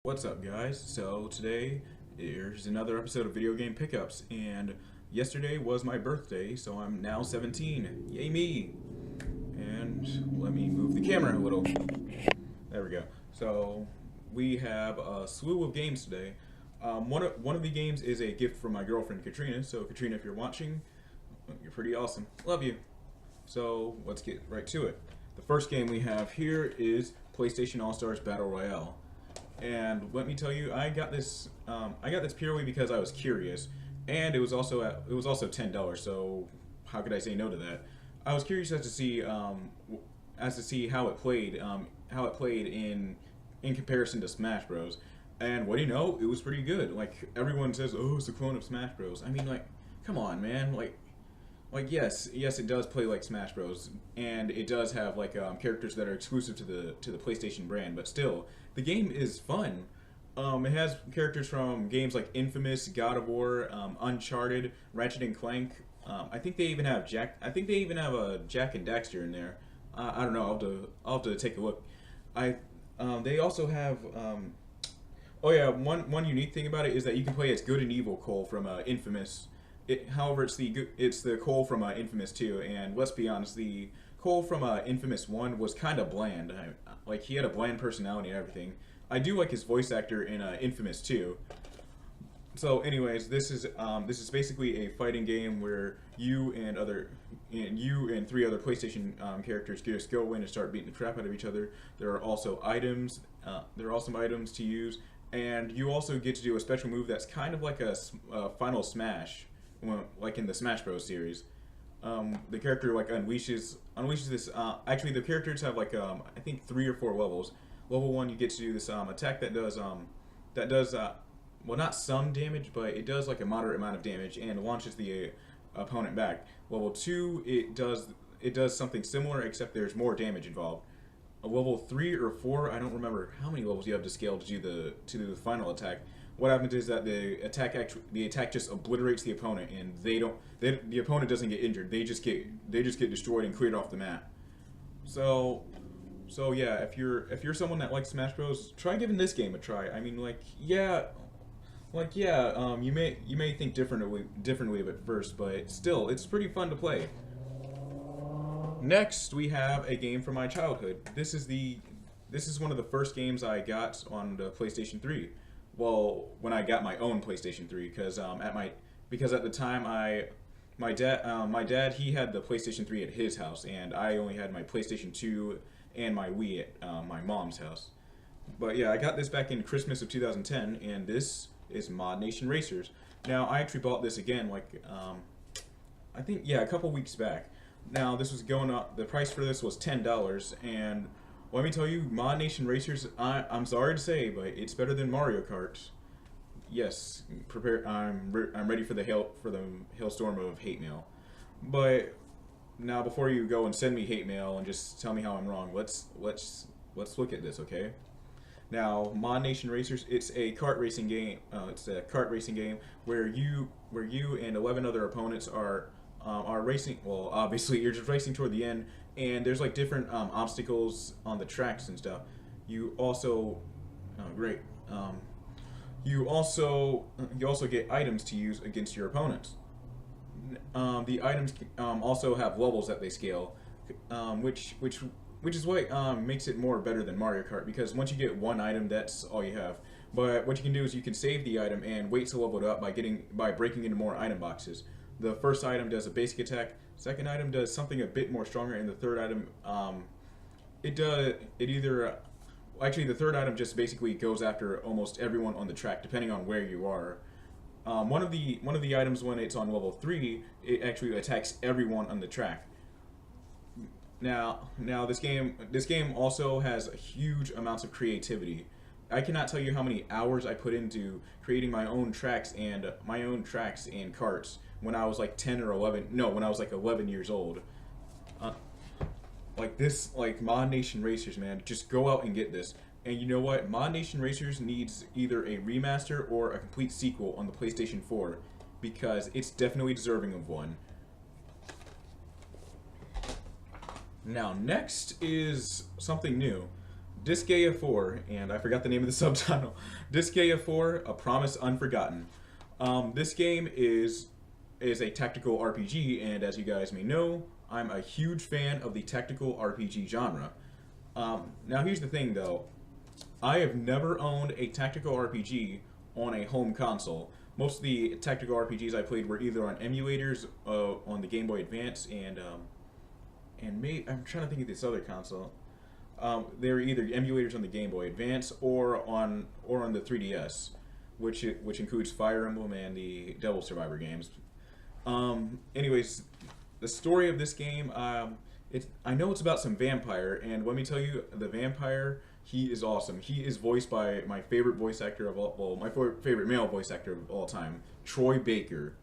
What's up, guys? So today here's another episode of Video Game Pickups, and yesterday was my birthday, so I'm now 17. Yay me! And let me move the camera a little. There we go. So we have a slew of games today. One of the games is a gift from my girlfriend Katrina. So Katrina, if you're watching, you're pretty awesome. Love you. So let's get right to it. The first game we have here is PlayStation All Stars Battle Royale. And let me tell you, I got this. I got this purely because I was curious, and it was also $10. So how could I say no to that? I was curious as to see how it played in comparison to Smash Bros. And what do you know? It was pretty good. Like everyone says, oh, it's a clone of Smash Bros. I mean, like, come on, man. Like yes, it does play like Smash Bros. And it does have like characters that are exclusive to the PlayStation brand. But still, the game is fun. It has characters from games like Infamous, God of War, Uncharted, Ratchet and Clank. I think they even have Jack. I think they even have a Jack and Daxter in there. I don't know. I'll have to take a look. I They also have. Oh yeah, one unique thing about it is that you can play as Good and Evil Cole from Infamous. However, it's the Cole from Infamous 2, and let's be honest, the Cole from Infamous 1 was kind of bland. Like he had a bland personality and everything. I do like his voice actor in Infamous 2. So, anyways, this is basically a fighting game where you and three other PlayStation characters just go in and start beating the crap out of each other. There are also items. There are also items to use, and you also get to do a special move that's kind of like a Final Smash, like in the Smash Bros. Series. The character like unleashes this. Actually, the characters have like I think 3 or 4 levels. Level 1, you get to do this attack that does well, not some damage, but it does like a moderate amount of damage and launches the opponent back. Level 2, it does something similar, except there's more damage involved. A level 3 or 4, I don't remember how many levels you have to scale to do the final attack. What happens is that the attack just obliterates the opponent, and the opponent doesn't get injured. They just get destroyed and cleared off the map. So yeah, if you're someone that likes Smash Bros, try giving this game a try. I mean, you may think differently of it first, but still, it's pretty fun to play. Next, we have a game from my childhood. This is one of the first games I got on the PlayStation 3. Well, when I got my own PlayStation 3, because at the time my dad he had the PlayStation 3 at his house, and I only had my PlayStation 2 and my Wii at my mom's house. But yeah, I got this back in Christmas of 2010, and this is Modnation Racers. Now, I actually bought this again, like, I think, yeah, a couple weeks back. Now, this was going up, the price for this was $10, and let me tell you, Modnation Racers, I'm sorry to say, but it's better than Mario Kart. Yes, I'm ready for the hailstorm of hate mail. But now, before you go and send me hate mail and just tell me how I'm wrong, let's look at this, okay? Now, Modnation Racers, it's a kart racing game. It's a kart racing game where you and 11 other opponents are racing. Well, obviously, you're just racing toward the end, and there's like different obstacles on the tracks and stuff. You also, great. You also get items to use against your opponents. The items also have levels that they scale, which is what makes it more better than Mario Kart, because once you get one item, that's all you have. But what you can do is you can save the item and wait to level it up by breaking into more item boxes. The first item does a basic attack. Second item does something a bit more stronger, and the third item, actually the third item just basically goes after almost everyone on the track, depending on where you are. One of the items, when it's on level 3, it actually attacks everyone on the track. Now this game also has huge amounts of creativity. I cannot tell you how many hours I put into creating my own tracks and carts when I was like 10 or 11. No, when I was like 11 years old. Like Modnation Racers, man, just go out and get this. And you know what? Modnation Racers needs either a remaster or a complete sequel on the PlayStation 4, because it's definitely deserving of one. Now, next is something new. Disgaea IV, and I forgot the name of the subtitle. Disgaea IV: A Promise Unforgotten. This game is a tactical RPG, and as you guys may know, I'm a huge fan of the tactical RPG genre. Now here's the thing, though. I have never owned a tactical RPG on a home console. Most of the tactical RPGs I played were either on emulators on the Game Boy Advance and I'm trying to think of this other console. They were either emulators on the Game Boy Advance or on the 3DS, which includes Fire Emblem and the Devil Survivor games. Anyways, the story of this game, I know it's about some vampire, and let me tell you, the vampire, he is awesome. He is voiced by my favorite voice actor of all, well, my favorite male voice actor of all time, Troy Baker.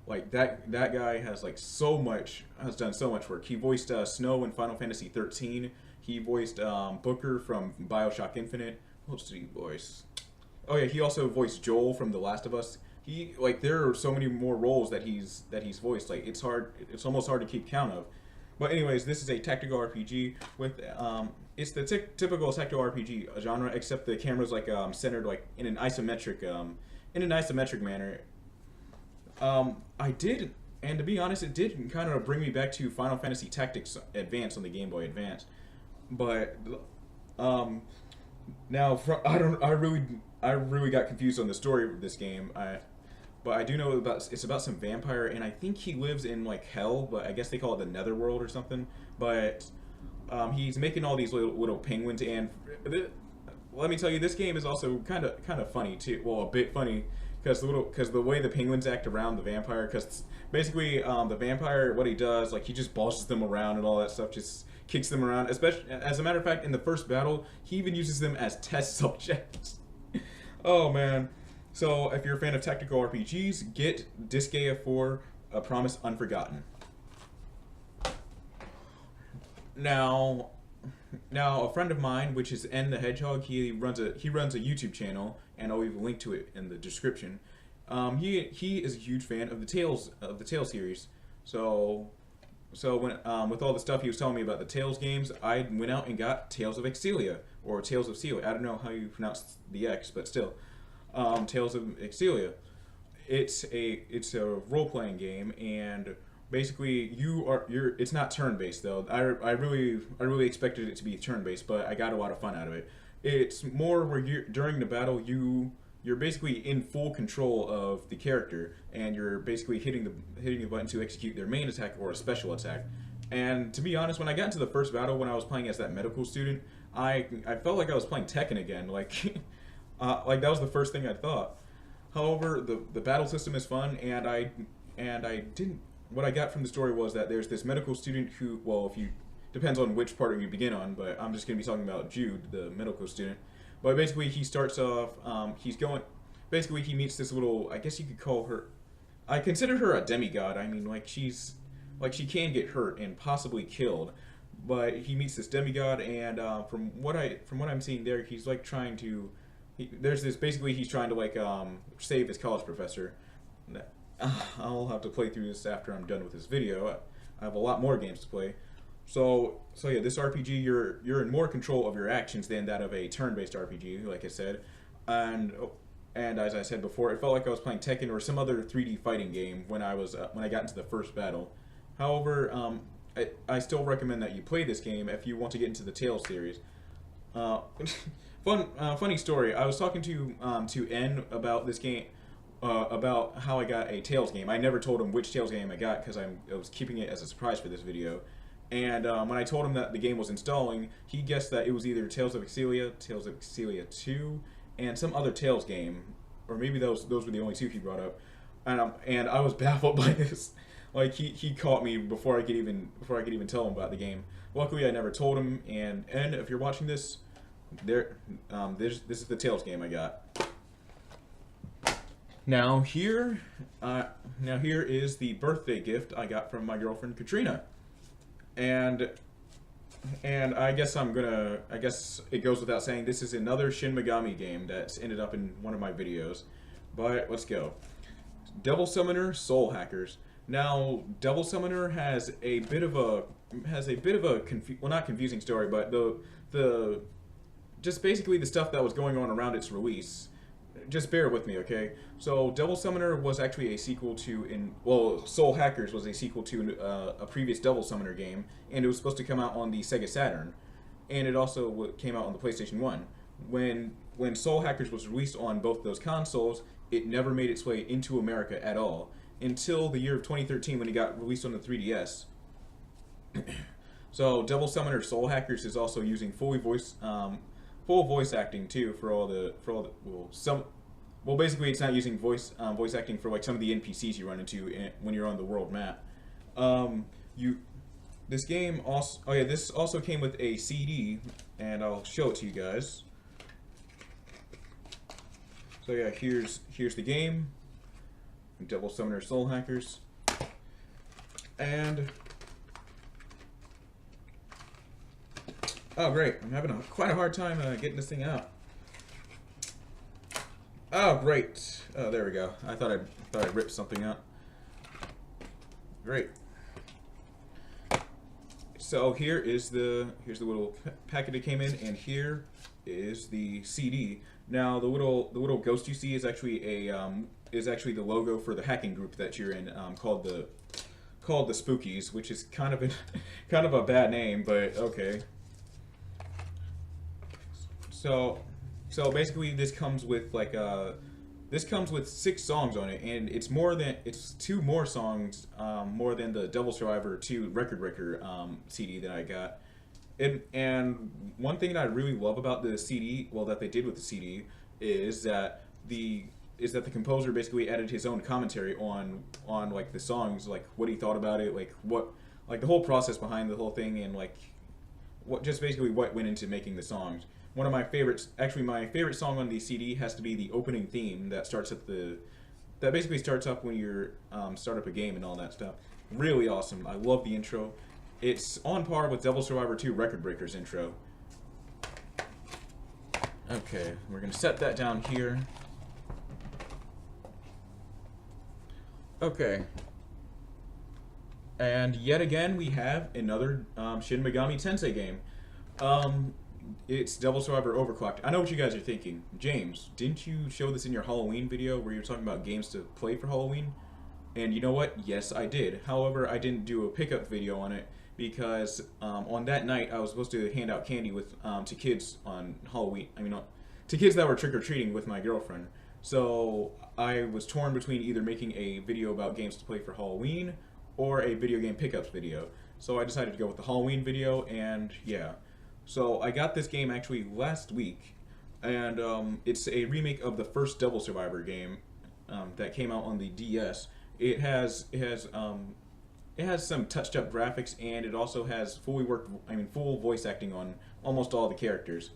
Like that guy has done so much work. He voiced Snow in Final Fantasy 13. He voiced Booker from BioShock Infinite. What else did he voice? Oh yeah, he also voiced Joel from The Last of Us. There are so many more roles that he's voiced. Like it's almost hard to keep count of. But anyways, this is a tactical RPG with it's the typical tactical RPG genre, except the camera's centered in an isometric manner. And to be honest, it did kind of bring me back to Final Fantasy Tactics Advance on the Game Boy Advance. But now I really got confused on the story of this game. But I do know it's about some vampire, and I think he lives in hell, but I guess they call it the Netherworld or something. But he's making all these little penguins, and let me tell you, this game is also kind of funny too. Well, a bit funny because the way the penguins act around the vampire. Because basically, the vampire, what he does, he just bosses them around and all that stuff, just kicks them around. Especially, as a matter of fact, in the first battle, he even uses them as test subjects. Oh man. So, if you're a fan of tactical RPGs, get Disgaea IV: A Promise Unforgotten. Now, a friend of mine, which is N the Hedgehog, he runs a YouTube channel, and I'll leave a link to it in the description. He is a huge fan of the Tales series. So when with all the stuff he was telling me about the Tales games, I went out and got Tales of Xillia or Tales of Xillia. I don't know how you pronounce the X, but still. Tales of Xillia. It's a role-playing game, and basically it's not turn-based though. I really expected it to be turn-based, but I got a lot of fun out of it. It's more where during the battle you're basically in full control of the character, and you're basically hitting the button to execute their main attack or a special attack. And to be honest, when I got into the first battle, when I was playing as that medical student, I felt like I was playing Tekken again. That was the first thing I thought. However, the battle system is fun, and I didn't. What I got from the story was that there's this medical student who, well, depends on which part you begin on, but I'm just gonna be talking about Jude, the medical student. But basically, he starts off. Basically, he meets this little. I guess you could call her. I consider her a demigod. I mean, she can get hurt and possibly killed. But he meets this demigod, and from what I'm seeing there, he's trying to. He's trying to save his college professor. I'll have to play through this after I'm done with this video. I have a lot more games to play. So yeah, this RPG, you're in more control of your actions than that of a turn-based RPG, like I said. And as I said before, it felt like I was playing Tekken or some other 3D fighting game when I got into the first battle. However, I still recommend that you play this game if you want to get into the Tales series. Funny story. I was talking to N about this game, about how I got a Tales game. I never told him which Tales game I got because I was keeping it as a surprise for this video. And when I told him that the game was installing, he guessed that it was either Tales of Xillia, Tales of Xillia 2, and some other Tales game, or maybe those were the only two he brought up. And I was baffled by this. He caught me before I could even tell him about the game. Luckily, I never told him. And if you're watching this, this is the Tales game I got. Now here is the birthday gift I got from my girlfriend Katrina, and I guess it goes without saying this is another Shin Megami game that's ended up in one of my videos, but let's go. Devil Summoner Soul Hackers. Now, Devil Summoner has a bit of a well, not confusing story, but just basically the stuff that was going on around its release. Just bear with me, okay? So, Devil Summoner was actually a sequel to Soul Hackers was a sequel to a previous Devil Summoner game, and it was supposed to come out on the Sega Saturn, and it also came out on the PlayStation 1. When Soul Hackers was released on both those consoles, it never made its way into America at all until the year of 2013 when it got released on the 3DS. So, Devil Summoner Soul Hackers is also using full voice acting too basically it's not using voice acting for like some of the NPCs you run into when you're on the world map. You this game also this also came with a CD, and I'll show it to you guys. So yeah, here's the game, Devil Summoner Soul Hackers, and oh great, I'm having quite a hard time getting this thing out. Oh great, oh there we go. I thought I ripped something out. Great. So here's the little packet it came in, and here is the CD. Now the little ghost you see is actually the logo for the hacking group that you're in, called the Spookies, which is kind of a bad name, but okay. So basically this comes with this comes with 6 songs on it, and it's 2 more songs more than the Devil Survivor 2 Record Breaker CD that I got. And one thing that I really love about the CD, well, that they did with the CD, is that the composer basically added his own commentary on like the songs, like what he thought about it, like the whole process behind the whole thing, and like basically what went into making the songs. One of my favorites, actually my favorite song on the CD has to be the opening theme that basically starts up when you're start up a game and all that stuff. Really awesome. I love the intro. It's on par with Devil Survivor 2 Record Breaker's intro. Okay, we're gonna set that down here. Okay. And yet again, we have another Shin Megami Tensei game. It's Devil Survivor Overclocked. I know what you guys are thinking. James, didn't you show this in your Halloween video where you were talking about games to play for Halloween? And you know what? Yes, I did. However, I didn't do a pickup video on it because on that night I was supposed to hand out candy to kids on Halloween. To kids that were trick-or-treating with my girlfriend. So I was torn between either making a video about games to play for Halloween or a video game pickups video. So I decided to go with the Halloween video, and yeah. So I got this game actually last week, and it's a remake of the first Devil Survivor game that came out on the DS. It has some touched up graphics, and it also has full voice acting on almost all the characters.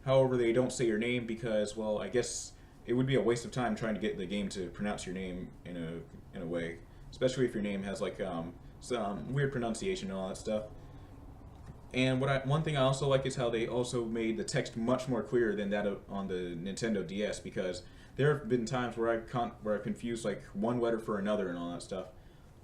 However, they don't say your name because, well, I guess it would be a waste of time trying to get the game to pronounce your name in a way, especially if your name has like some weird pronunciation and all that stuff. And one thing I also like is how they also made the text much more clear than that on the Nintendo DS, because there have been times where I confused like one letter for another and all that stuff.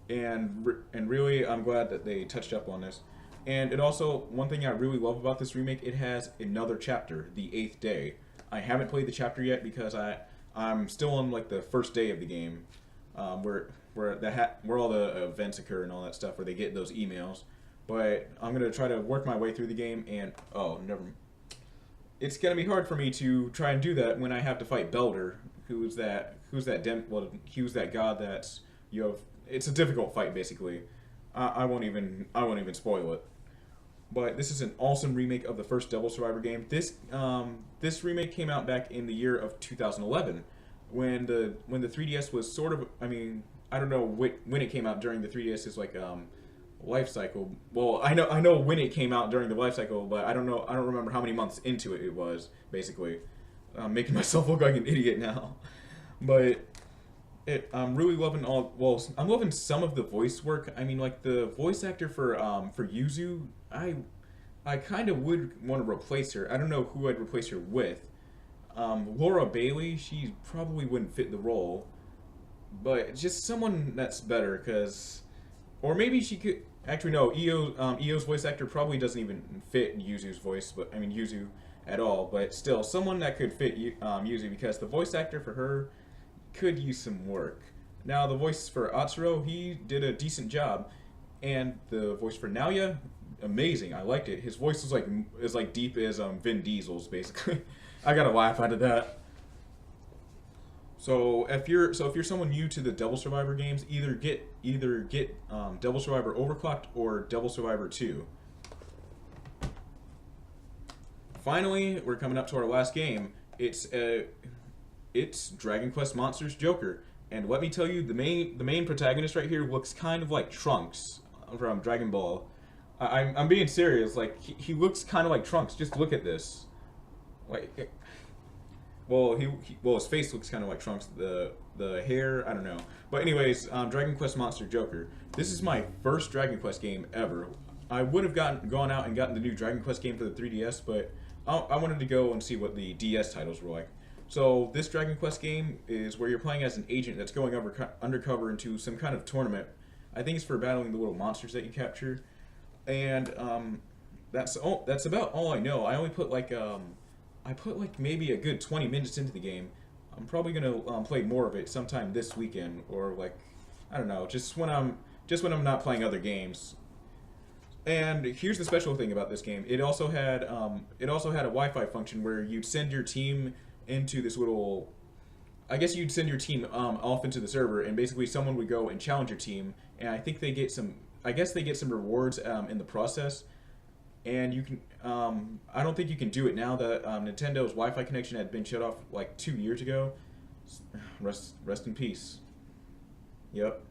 And really, I'm glad that they touched up on this. And it also, one thing I really love about this remake, it has another chapter, the 8th day. I haven't played the chapter yet because I'm still on like the first day of the game, where all the events occur and all that stuff, where they get those emails. But I'm gonna try to work my way through the game, and it's gonna be hard for me to try and do that when I have to fight Belder, who's that god that's you have. It's a difficult fight basically. I won't even spoil it. But this is an awesome remake of the first Devil Survivor game. This remake came out back in the year of 2011, when the 3DS was sort of. I don't know when it came out during the 3DS's like life cycle. Well, I know when it came out during the life cycle, but I don't remember how many months into it was, basically. I'm making myself look like an idiot now. But I'm really loving I'm loving some of the voice work. Like the voice actor for Yuzu, I kind of would want to replace her. I don't know who I'd replace her with. Laura Bailey, she probably wouldn't fit the role, but just someone that's better, or maybe she could. Actually, no. EO's voice actor probably doesn't even fit Yuzu's voice, but Yuzu. at all, but still someone that could fit Yuzu, because the voice actor for her could use some work. Now the voice for Atsuro, he did a decent job, and the voice for Naoya, amazing. I liked it. His voice is like deep as Vin Diesel's basically. I got a laugh out of that. So if you're someone new to the Devil Survivor games, either get Devil Survivor Overclocked or Devil Survivor 2. Finally, we're coming up to our last game. It's Dragon Quest Monsters Joker, and let me tell you, the main protagonist right here looks kind of like Trunks from Dragon Ball. I'm being serious. Like he looks kind of like Trunks. Just look at this. Like, well, his face looks kind of like Trunks. The hair, I don't know. But anyways, Dragon Quest Monster Joker. This is my first Dragon Quest game ever. I would have gone out and gotten the new Dragon Quest game for the 3DS, but I wanted to go and see what the DS titles were like. So this Dragon Quest game is where you're playing as an agent that's going undercover into some kind of tournament. I think it's for battling the little monsters that you capture. And that's about all I know. I only put like maybe a good 20 minutes into the game. I'm probably gonna play more of it sometime this weekend, or like, I don't know, just when I'm not playing other games. And here's the special thing about this game. It also had a Wi-Fi function where you'd send your team into this little, I guess you'd send your team off into the server, and basically someone would go and challenge your team, and I think they get some rewards in the process. And you can, I don't think you can do it now that Nintendo's Wi-Fi connection had been shut off like 2 years ago. Rest in peace. Yep.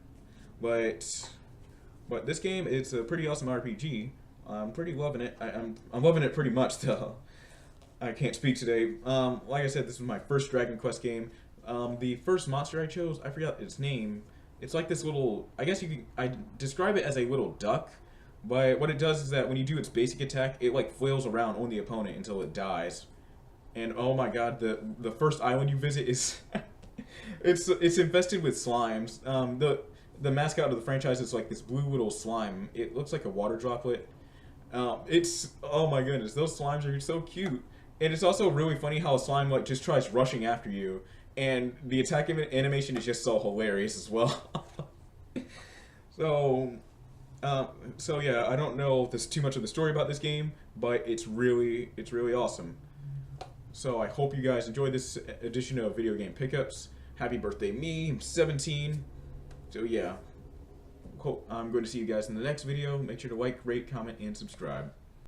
But this game, it's a pretty awesome RPG. I'm pretty loving it. I'm loving it pretty much though. I can't speak today. Like I said, this was my first Dragon Quest game. The first monster I chose, I forgot its name. It's like this little, I guess I describe it as a little duck. But what it does is that when you do its basic attack, it like flails around on the opponent until it dies. And oh my god, the first island you visit is it's infested with slimes. The mascot of the franchise is like this blue little slime. It looks like a water droplet. It's, oh my goodness, those slimes are so cute. And it's also really funny how a slime like just tries rushing after you, and the attack animation is just so hilarious as well. So yeah, I don't know if there's too much of the story about this game, but it's really awesome. So I hope you guys enjoyed this edition of Video Game Pickups. Happy birthday me, I'm 17. So yeah, I'm going to see you guys in the next video. Make sure to like, rate, comment, and subscribe.